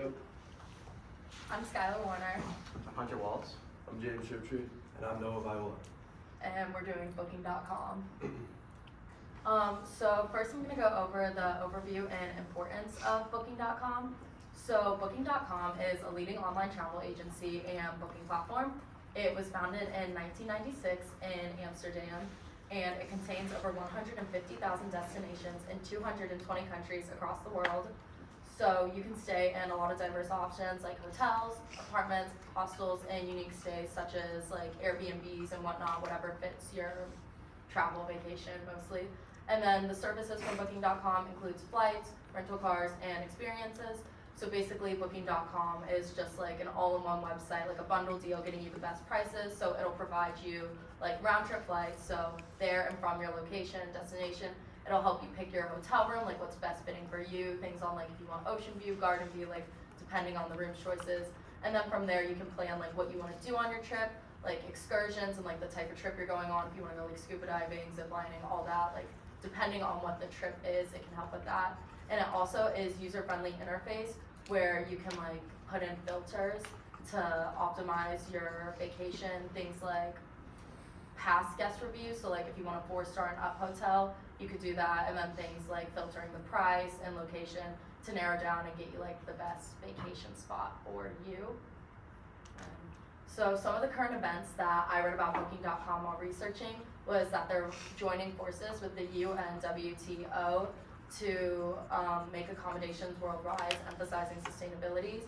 Go. I'm Skylar Warner, I'm Hunter Waltz. I'm James Shiptree. And I'm Noah Viola. and we're doing Booking.com. So first I'm going to go over the overview and importance of Booking.com. So Booking.com is a leading online travel agency and booking platform. It was founded in 1996 in Amsterdam, and it contains over 150,000 destinations in 220 countries across the world. So you can stay in a lot of diverse options like hotels, apartments, hostels, and unique stays such as like Airbnbs and whatnot, whatever fits your travel vacation mostly. And then the services from Booking.com includes flights, rental cars, and experiences. So basically Booking.com is just like an all-in-one website, like a bundle deal getting you the best prices. So it'll provide you like round-trip flights, so there and from your location, destination. It'll help you pick your hotel room, like what's best fitting for you, things on like if you want ocean view, garden view, like depending on the room choices. And then from there you can plan like what you want to do on your trip, like excursions and like the type of trip you're going on. If you want to go like scuba diving, zip lining, all that, like depending on what the trip is, it can help with that. And it also is user-friendly interface where you can like put in filters to optimize your vacation, things like past guest reviews. So like if you want a 4-star and up hotel, you could do that, and then things like filtering the price and location to narrow down and get you like the best vacation spot for you. So some of the current events that I read about Booking.com while researching was that they're joining forces with the UNWTO to make accommodations worldwide, emphasizing sustainability.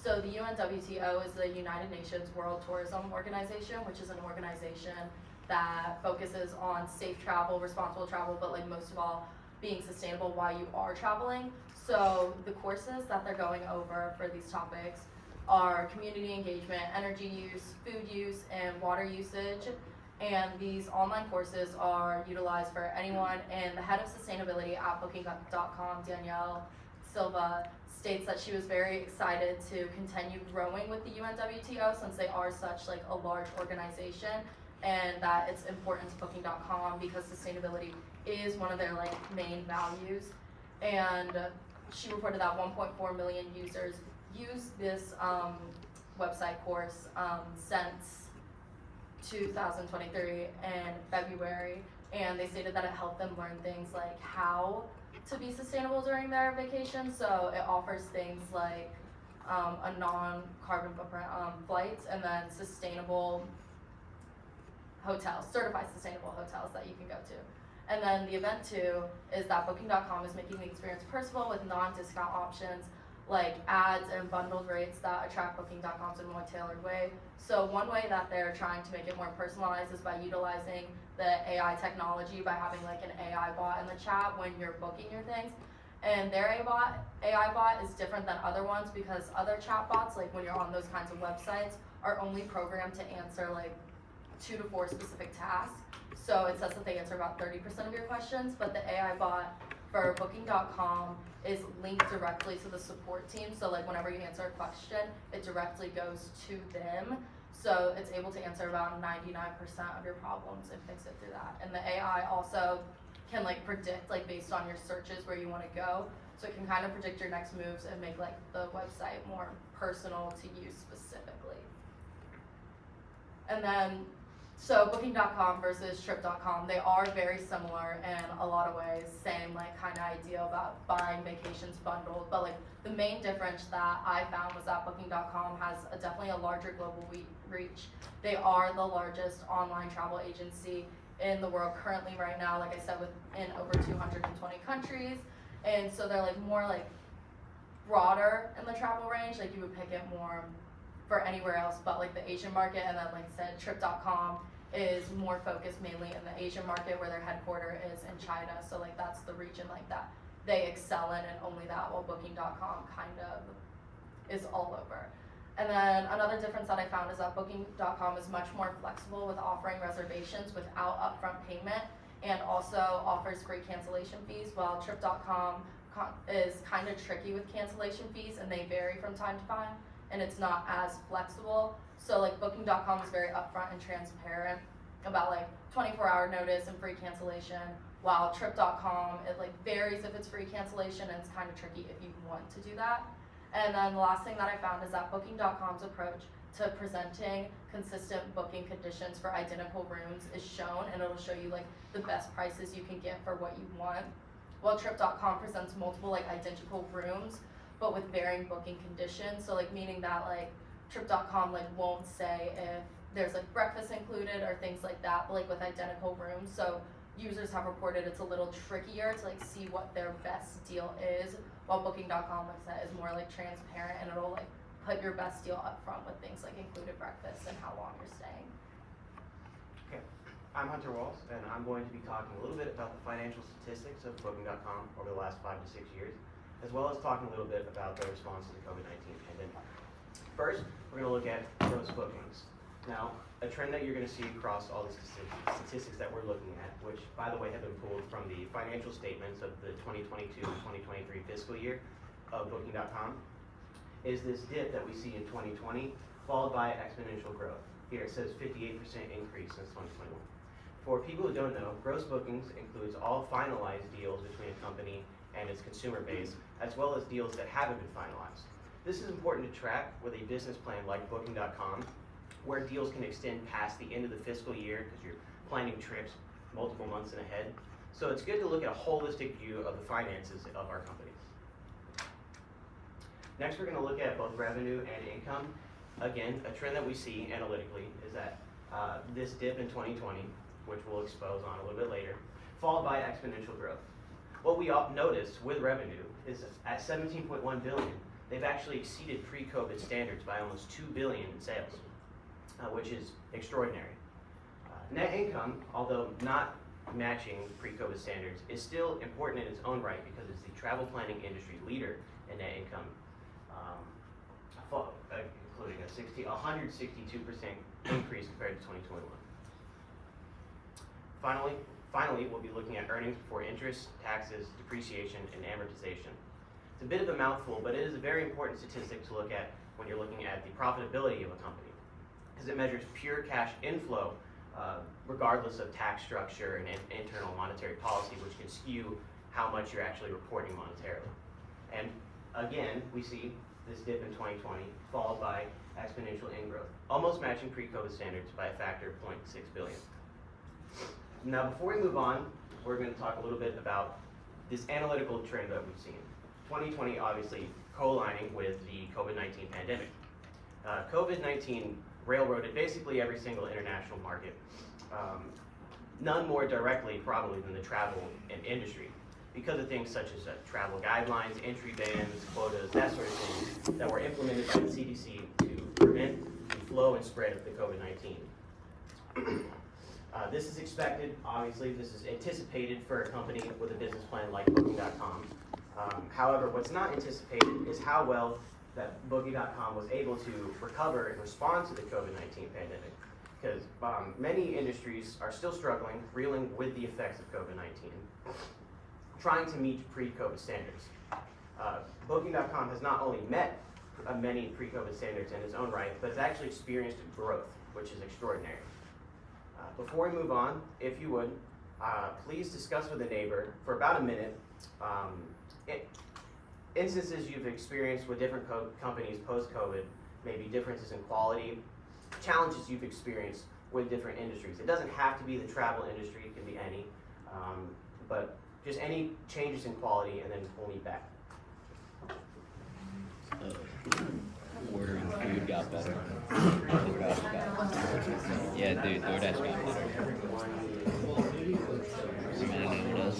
So the UNWTO is the United Nations World Tourism Organization, which is an organization that focuses on safe travel, responsible travel, but like most of all, being sustainable while you are traveling. So the courses that they're going over for these topics are community engagement, energy use, food use, and water usage. And these online courses are utilized for anyone, and the head of sustainability at Booking.com, Danielle Silva, states that she was very excited to continue growing with the UNWTO since they are such like a large organization, and that it's important to Booking.com because sustainability is one of their like main values. And she reported that 1.4 million users use this website course since 2023 in February, and they stated that it helped them learn things like how to be sustainable during their vacation. So it offers things like a non-carbon footprint flights, and then sustainable hotels, certified sustainable hotels that you can go to. And then the event too is that Booking.com is making the experience personal with non-discount options like ads and bundled rates that attract Booking.com in a more tailored way. So one way that they're trying to make it more personalized is by utilizing the AI technology, by having like an AI bot in the chat when you're booking your things. And their AI bot is different than other ones because other chat bots, like when you're on those kinds of websites, are only programmed to answer like 2 to 4 specific tasks. So it says that they answer about 30% of your questions, but the AI bot for Booking.com is linked directly to the support team. So like whenever you answer a question, it directly goes to them. So it's able to answer about 99% of your problems and fix it through that. And the AI also can like predict like based on your searches where you want to go. So it can kind of predict your next moves and make like the website more personal to you specifically. And then so Booking.com versus Trip.com, they are very similar in a lot of ways, same like kind of idea about buying vacations bundled, but like the main difference that I found was that Booking.com has definitely a larger global reach. They are the largest online travel agency in the world currently right now, like I said, in over 220 countries, and so they're like more like broader in the travel range, like you would pick it more for anywhere else but like the Asian market. And then like I said, Trip.com is more focused mainly in the Asian market where their headquarters is in China. So like that's the region like that they excel in, and only that, while Booking.com kind of is all over. And then another difference that I found is that Booking.com is much more flexible with offering reservations without upfront payment, and also offers free cancellation fees, while Trip.com is kind of tricky with cancellation fees, and they vary from time to time, and it's not as flexible. So like Booking.com is very upfront and transparent about like 24-hour notice and free cancellation, while Trip.com, it like varies if it's free cancellation, and it's kind of tricky if you want to do that. And then the last thing that I found is that Booking.com's approach to presenting consistent booking conditions for identical rooms is shown, and it'll show you like the best prices you can get for what you want. While Trip.com presents multiple like identical rooms, but with varying booking conditions. So like meaning that like Trip.com like won't say if there's like breakfast included or things like that, but like with identical rooms. So users have reported it's a little trickier to like see what their best deal is, while Booking.com like I said is more like transparent, and it'll like put your best deal up front with things like included breakfast and how long you're staying. Okay, I'm Hunter Walls, and I'm going to be talking a little bit about the financial statistics of Booking.com over the last 5 to 6 years, as well as talking a little bit about their response to the COVID-19 pandemic. First, we're going to look at gross bookings. Now, a trend that you're going to see across all these statistics that we're looking at, which, by the way, have been pulled from the financial statements of the 2022 and 2023 fiscal year of Booking.com, is this dip that we see in 2020, followed by exponential growth. Here it says 58% increase since 2021. For people who don't know, gross bookings includes all finalized deals between a company and its consumer base, as well as deals that haven't been finalized. This is important to track with a business plan like Booking.com, where deals can extend past the end of the fiscal year because you're planning trips multiple months in ahead. So it's good to look at a holistic view of the finances of our companies. Next, we're going to look at both revenue and income. Again, a trend that we see analytically is that this dip in 2020, which we'll expose on a little bit later, followed by exponential growth. What we noticed with revenue is at $17.1 billion, they've actually exceeded pre-COVID standards by almost $2 billion in sales, which is extraordinary. Net income, although not matching pre-COVID standards, is still important in its own right because it's the travel planning industry leader in net income, including a 162% increase compared to 2021. Finally, we'll be looking at earnings before interest, taxes, depreciation, and amortization. It's a bit of a mouthful, but it is a very important statistic to look at when you're looking at the profitability of a company, because it measures pure cash inflow regardless of tax structure and internal monetary policy, which can skew how much you're actually reporting monetarily. And again, we see this dip in 2020 followed by exponential growth, almost matching pre-COVID standards by a factor of 0.6 billion. Now, before we move on, we're going to talk a little bit about this analytical trend that we've seen. 2020 obviously co-aligning with the COVID-19 pandemic. COVID-19 railroaded basically every single international market, none more directly probably than the travel industry, because of things such as travel guidelines, entry bans, quotas, that sort of thing that were implemented by the CDC to prevent the flow and spread of the COVID-19. This is expected, obviously, this is anticipated for a company with a business plan like Booking.com. However, what's not anticipated is how well that Booking.com was able to recover and respond to the COVID-19 pandemic, because many industries are still struggling, reeling with the effects of COVID-19, trying to meet pre-COVID standards. Booking.com has not only met many pre-COVID standards in its own right, but it's actually experienced growth, which is extraordinary. Before we move on, if you would, please discuss with a neighbor for about a minute instances you've experienced with different companies post-COVID, maybe differences in quality, challenges you've experienced with different industries. It doesn't have to be the travel industry, it can be any, but just any changes in quality, and then we'll meet back. Ordering food got better. DoorDash got better. Yeah, dude, DoorDash got better. Man, it does.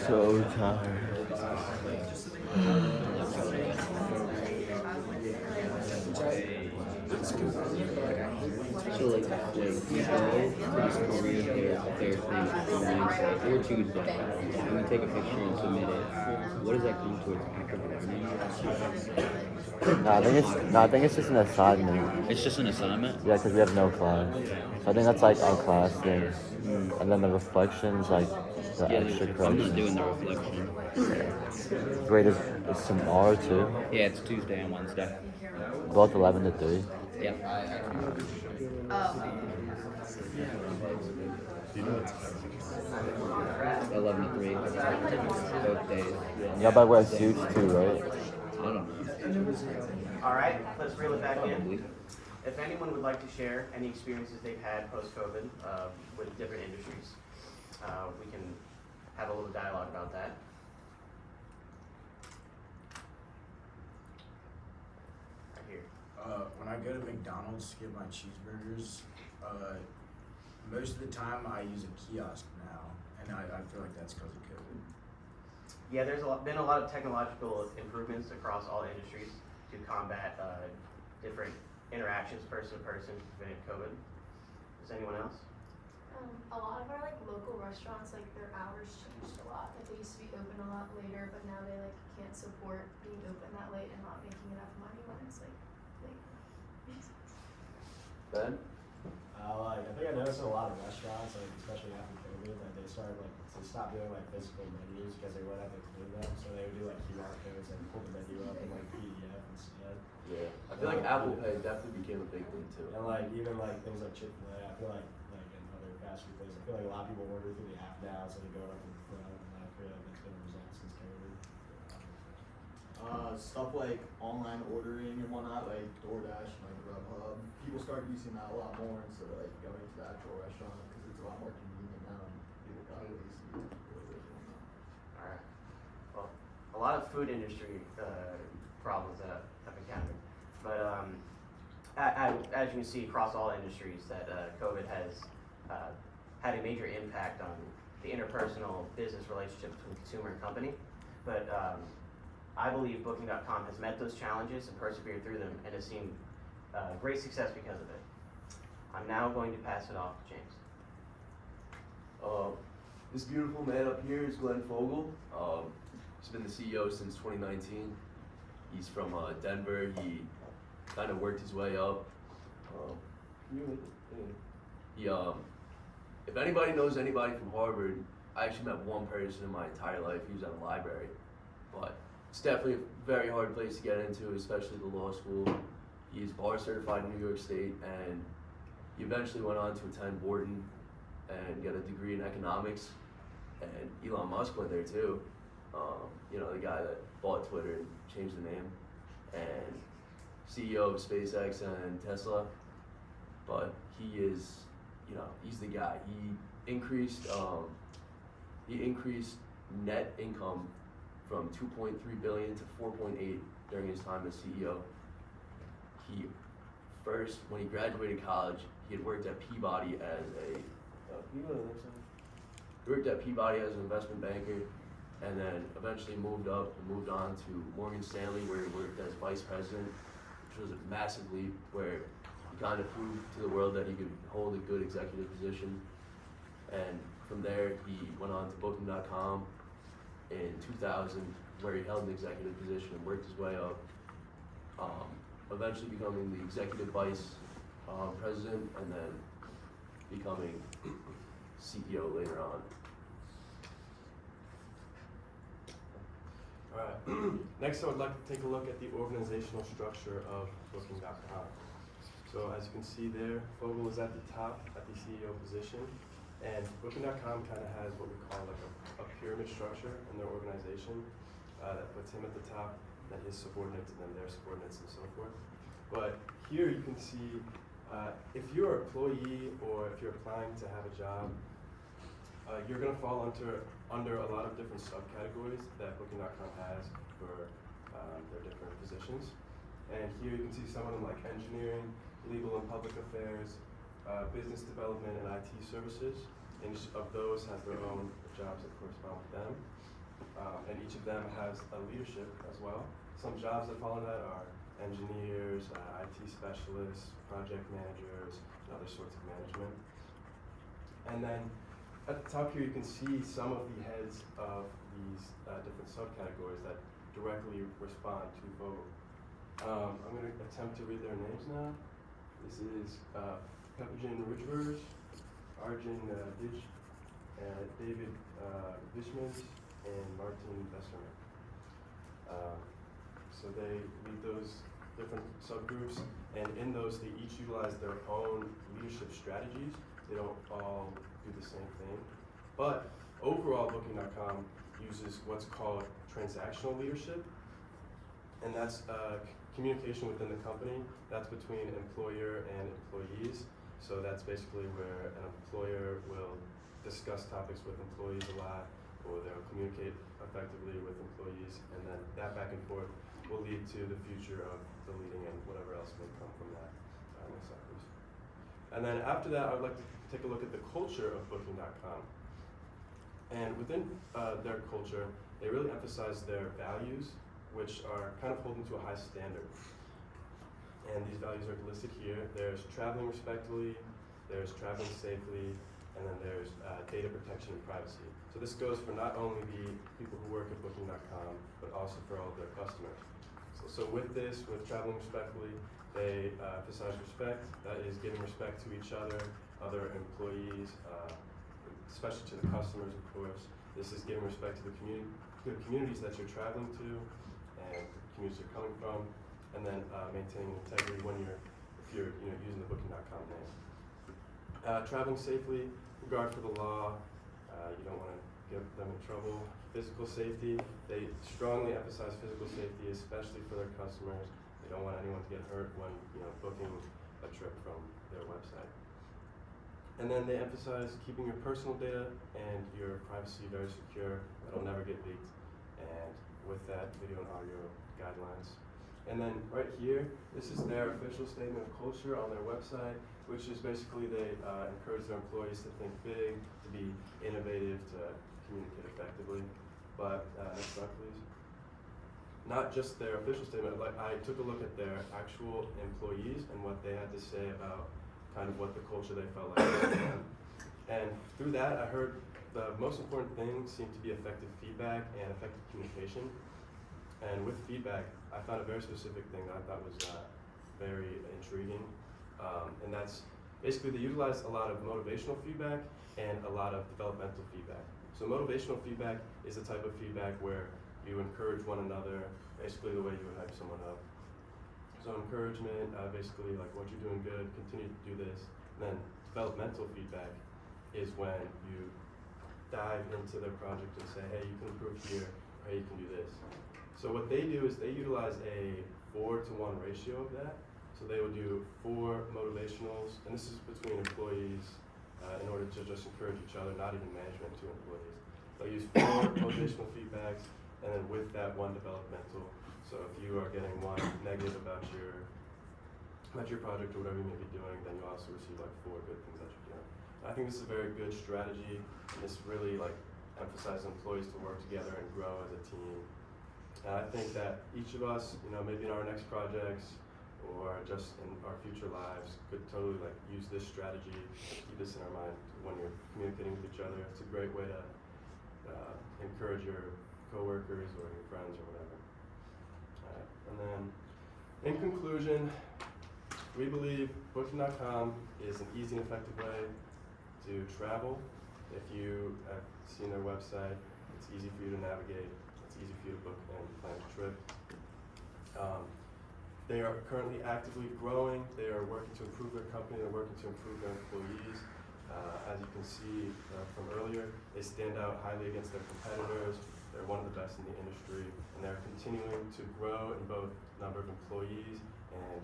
So tired. So like you go to this Korean their thing on Wednesday or Tuesday, and you take a picture and submit it. What does that come towards after learning? I think it's just an assignment. It's just an assignment? Yeah, because we have no class. So I think that's like our class thing. And then the reflections, like the extra credits. I'm just doing the reflection. Grade is tomorrow too. Yeah, it's Tuesday and Wednesday. Both 11 to 3. Yep. Do you know what time? 11 to 3. Both days. Y'all better wear suits too, right? I don't know. All right, let's reel it back in. Probably. If anyone would like to share any experiences they've had post-COVID with different industries, we can have a little dialogue about that. Right here. When I go to McDonald's to get my cheeseburgers, most of the time I use a kiosk now, and I feel like that's because of COVID. Yeah, there's been a lot of technological improvements across all industries to combat different interactions person to person during COVID. Does anyone else? A lot of our like local restaurants, like their hours changed a lot. Like they used to be open a lot later, but now they like can't support being open that late and not making enough money when it's like late. Ben? I think I noticed in a lot of restaurants, like especially after COVID, that they started they stopped doing like physical menus because they wouldn't have to clean them, so they would do like QR codes and pull the menu up in like PDF instead. Yeah. I feel like Apple Pay definitely became a big thing too. And like even like things like Chick-fil-A, I feel like in other fast food places, I feel like a lot of people order through the app now, so they go up in front, and I feel like that's been a result since COVID. Stuff like online ordering and whatnot, like DoorDash and like Grubhub. People start using that a lot more instead of like going to the actual restaurant because it's a lot more convenient now and people got lazy. All right. Well, a lot of food industry problems that I've encountered, but as you can see across all industries, that COVID has had a major impact on the interpersonal business relationship between consumer and company. But I believe Booking.com has met those challenges and persevered through them and has seen great success because of it. I'm now going to pass it off to James. This beautiful man up here is Glenn Fogel. He's been the CEO since 2019. He's from Denver. He kind of worked his way up. If anybody knows anybody from Harvard, I actually met one person in my entire life. He was at a library, but it's definitely a very hard place to get into, especially the law school. He's bar certified in New York State, and he eventually went on to attend Wharton and get a degree in economics. And Elon Musk went there too. You know, the guy that bought Twitter and changed the name, and CEO of SpaceX and Tesla. But he is, you know, he's the guy. He increased net income from 2.3 billion to 4.8 during his time as CEO. He first, when he graduated college, he had worked at Peabody as he worked at Peabody as an investment banker, and then eventually moved up and moved on to Morgan Stanley, where he worked as vice president, which was a massive leap, where he kind of proved to the world that he could hold a good executive position. And from there, he went on to Booking.com in 2000, where he held an executive position and worked his way up, eventually becoming the executive vice president, and then becoming CEO later on. All right. Next, I would like to take a look at the organizational structure of Booking.com. So as you can see there, Fogel is at the top at the CEO position, and Booking.com kind of has what we call like a pyramid structure in their organization that puts him at the top, then his subordinates, and then their subordinates, and so forth. But here you can see if you're an employee or if you're applying to have a job, you're going to fall under a lot of different subcategories that Booking.com has for their different positions. And here you can see some of them like engineering, legal and public affairs, business development, and IT services. And each of those has their own jobs that correspond with them. And each of them has a leadership as well. Some jobs that fall in that are engineers, IT specialists, project managers, and other sorts of management. And then at the top here, you can see some of the heads of these different subcategories that directly respond to Fogel. I'm going to attempt to read their names now. This is Pepijin Ridgevers, Arjun Dij, David Vishmans, and Martin Besserman. So they lead those different subgroups, and in those they each utilize their own leadership strategies. They don't all do the same thing. But overall, Booking.com uses what's called transactional leadership, and that's communication within the company. That's between employer and employees. So that's basically where an employer will discuss topics with employees a lot, or they'll communicate effectively with employees, and then that back and forth will lead to the future of the leading and whatever else may come from that. Next slide, please. And then after that, I would like to take a look at the culture of Booking.com. And within their culture, they really emphasize their values, which are kind of holding to a high standard. And these values are listed here. There's traveling respectfully, there's traveling safely, and then there's data protection and privacy. So this goes for not only the people who work at Booking.com, but also for all of their customers. So with this, with traveling respectfully, they emphasize respect. That is giving respect to each other employees, especially to the customers, of course. This is giving respect to the communities that you're traveling to and the communities you're coming from, and then maintaining integrity if you're using the Booking.com name. Traveling safely, regard for the law. You don't want to get them in trouble. Physical safety, they strongly emphasize physical safety, especially for their customers. They don't want anyone to get hurt when booking a trip from their website. And then they emphasize keeping your personal data and your privacy very secure. That'll never get leaked. And with that, video and audio guidelines. And then right here, this is their official statement of culture on their website, which is basically they encourage their employees to think big, to be innovative, to communicate effectively. But next slide, please. Not just their official statement, like I took a look at their actual employees and what they had to say about kind of what the culture they felt like was for them. And through that, I heard the most important thing seemed to be effective feedback and effective communication. And with feedback, I found a very specific thing that I thought was very intriguing. And that's basically they utilize a lot of motivational feedback and a lot of developmental feedback. So motivational feedback is the type of feedback where you encourage one another, basically the way you would hype someone up. So encouragement, basically like what you're doing good, continue to do this. And then developmental feedback is when you dive into their project and say, hey, you can improve here, or hey, you can do this. So what they do is they utilize a 4-to-1 ratio of that. So they would do 4 motivationals, and this is between employees in order to just encourage each other, not even management to employees. They'll use 4 motivational feedbacks, and then with that 1 developmental. So if you are getting 1 negative about your project or whatever you may be doing, then you also receive like 4 good things that you're doing. I think this is a very good strategy. This really like emphasizes employees to work together and grow as a team. And I think that each of us, maybe in our next projects or just in our future lives, could totally like use this strategy, keep this in our mind when you're communicating with each other. It's a great way to encourage your coworkers or your friends or whatever. And then, in conclusion, we believe Booking.com is an easy and effective way to travel. If you have seen their website, it's easy for you to navigate. It's easy for you to book and plan a trip. They are currently actively growing. They are working to improve their company. They're working to improve their employees. As you can see from earlier, they stand out highly against their competitors. They're one of the best in the industry, and they're continuing to grow in both number of employees and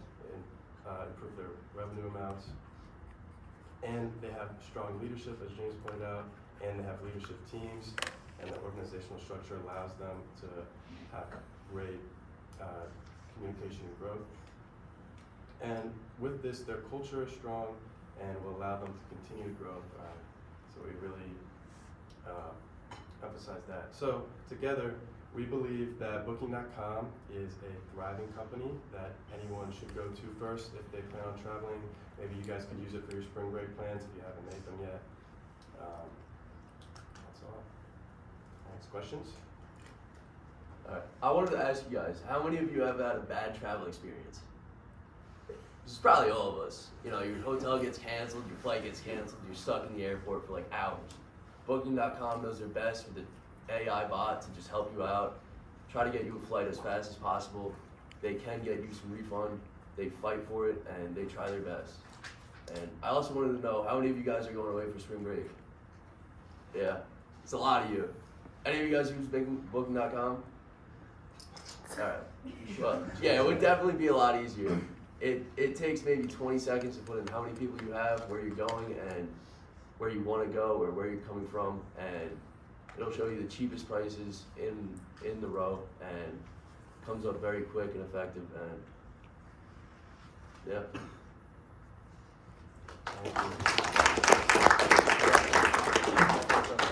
improve their revenue amounts. And they have strong leadership, as James pointed out, and they have leadership teams, and the organizational structure allows them to have great communication and growth. And with this, their culture is strong and will allow them to continue to grow and thrive. So we really emphasize that. So together, we believe that Booking.com is a thriving company that anyone should go to first if they plan on traveling. Maybe you guys could use it for your spring break plans if you haven't made them yet. That's all. Next questions? Alright, I wanted to ask you guys, how many of you have had a bad travel experience? This is probably all of us. Your hotel gets canceled, your flight gets canceled, you're stuck in the airport for like hours. Booking.com does their best with the AI bot to just help you out, try to get you a flight as fast as possible. They can get you some refund, they fight for it, and they try their best. And I also wanted to know, how many of you guys are going away for spring break? Yeah, it's a lot of you. Any of you guys use Booking.com? Alright. Well, yeah, it would definitely be a lot easier. It takes maybe 20 seconds to put in how many people you have, where you're going, and where you want to go, or where you're coming from, and it'll show you the cheapest prices in the row, and comes up very quick and effective, and yeah. Thank you.